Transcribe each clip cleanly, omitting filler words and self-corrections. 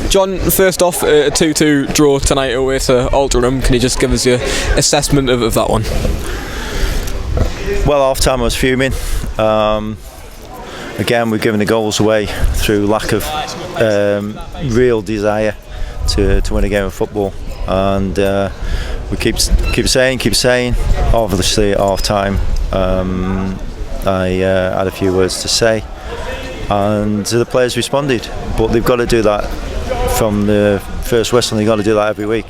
John, first off, a 2-2 draw tonight away to Altrincham. Can you just give us your assessment of that one? Well, half time I was fuming. Again, we're giving the goals away through lack of real desire to win a game of football, and we keep saying. Obviously, at half time, I had a few words to say, and the players responded. But they've got to do that from the first whistle. They've got to do that every week.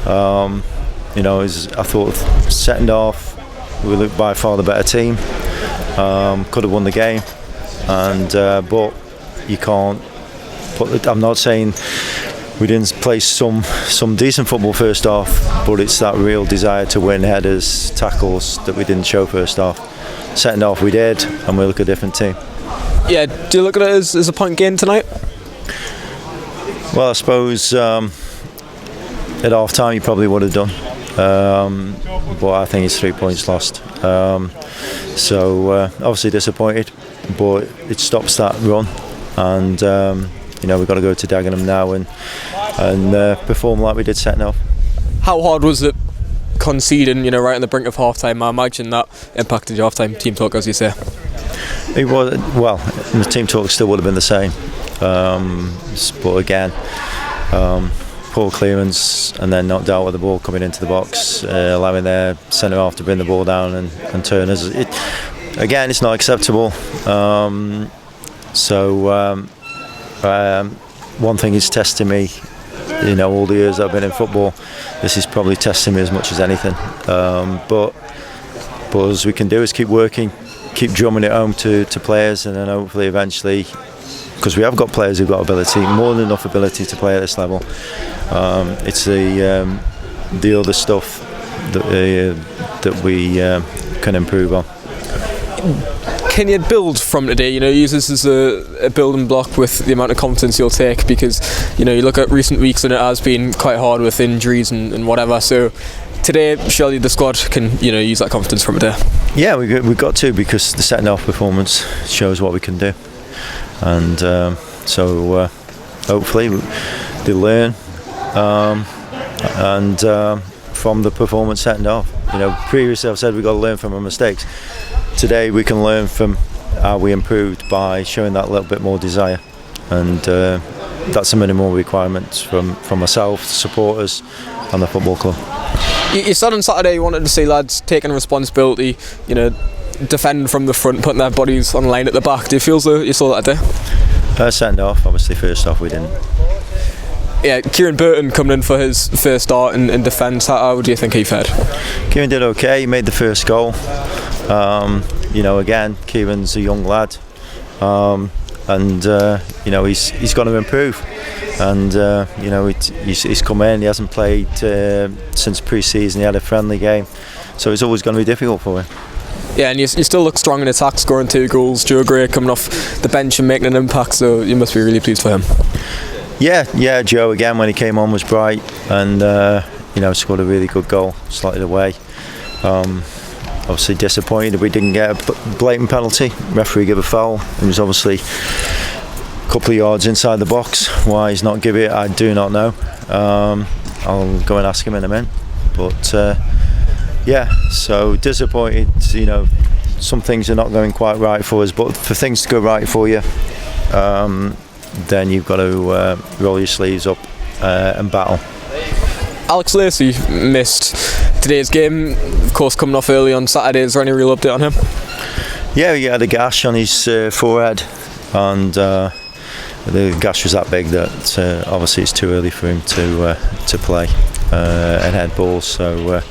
I thought second half we looked by far the better team. Could have won the game, and but you can't. I'm not saying we didn't play some decent football first half, but it's that real desire to win, headers, tackles, that we didn't show first half. Second half we did, and we look a different team. Yeah, do you look at it as a point gain tonight? Well, I suppose at half time you probably would have done, but I think it's 3 points lost. So obviously disappointed, but it stops that run, and we've got to go to Dagenham now and perform like we did second half. How hard was it conceding, right on the brink of half time? I imagine that impacted your half time team talk, as you say. It was, well, the team talk still would have been the same, but again, poor clearance and then knocked out with the ball coming into the box, allowing their centre half to bring the ball down and turn us. Again, it's not acceptable. One thing is testing me, all the years I've been in football. This is probably testing me as much as anything. But as we can do is keep working, keep drumming it home to players, and then hopefully eventually, because we have got players who've got ability, more than enough ability to play at this level. It's the other stuff that we can improve on. Can you build from today? Use this as a building block with the amount of confidence you'll take, because you look at recent weeks and it has been quite hard with injuries and whatever. So today, surely the squad can use that confidence from today. Yeah, we've got to, because the second half performance shows what we can do, and so hopefully they learn and from the performance second half. Previously I've said we've got to learn from our mistakes. Today we can learn from how we improved by showing that little bit more desire, and that's a minimal requirement from myself, the supporters and the football club. You said on Saturday you wanted to see lads taking responsibility, defending from the front, putting their bodies on line at the back. Do you feel so you saw that today? Second half, obviously. First half we didn't. Yeah, Kieran Burton coming in for his first start in defence. How do you think he fared? Kieran did okay. He made the first goal. Again, Kieran's a young lad, and he's going to improve. And he's come in. He hasn't played since pre-season. He had a friendly game, so it's always going to be difficult for him. Yeah, and you still look strong in attack, scoring 2 goals. Joe Gray coming off the bench and making an impact, so you must be really pleased for him. Yeah, Joe again when he came on was bright, and scored a really good goal, slotted away. Obviously disappointed that we didn't get a blatant penalty. Referee gave a foul. It was obviously a couple of yards inside the box. Why he's not give it, I do not know. I'll go and ask him in a minute. But so disappointed. Some things are not going quite right for us, but for things to go right for you, then you've got to roll your sleeves up and battle. Alex Lacey missed today's game, of course, coming off early on Saturday. Is there any real update on him? Yeah, he had a gash on his forehead, and the gash was that big that obviously it's too early for him to play and head balls. So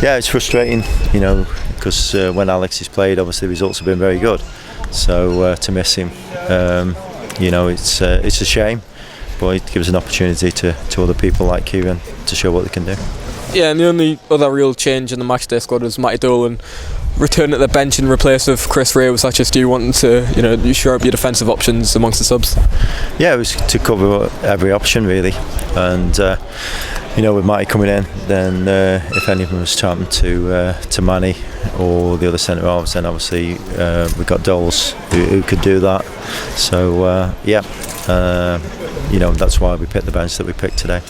it's frustrating, because when Alex has played, obviously the results have been very good. So to miss him, it's a shame. But it gives an opportunity to other people like Kieran to show what they can do. Yeah, and the only other real change in the matchday squad was Matty Dolan return at the bench in replace of Chris Ray? Was that just you wanting to, you shore up your defensive options amongst the subs? Yeah, it was to cover every option really, and with Matty coming in, then if anyone was chatting to Manny or the other centre halves, then obviously we got Doles who could do that. So that's why we picked the bench that we picked today.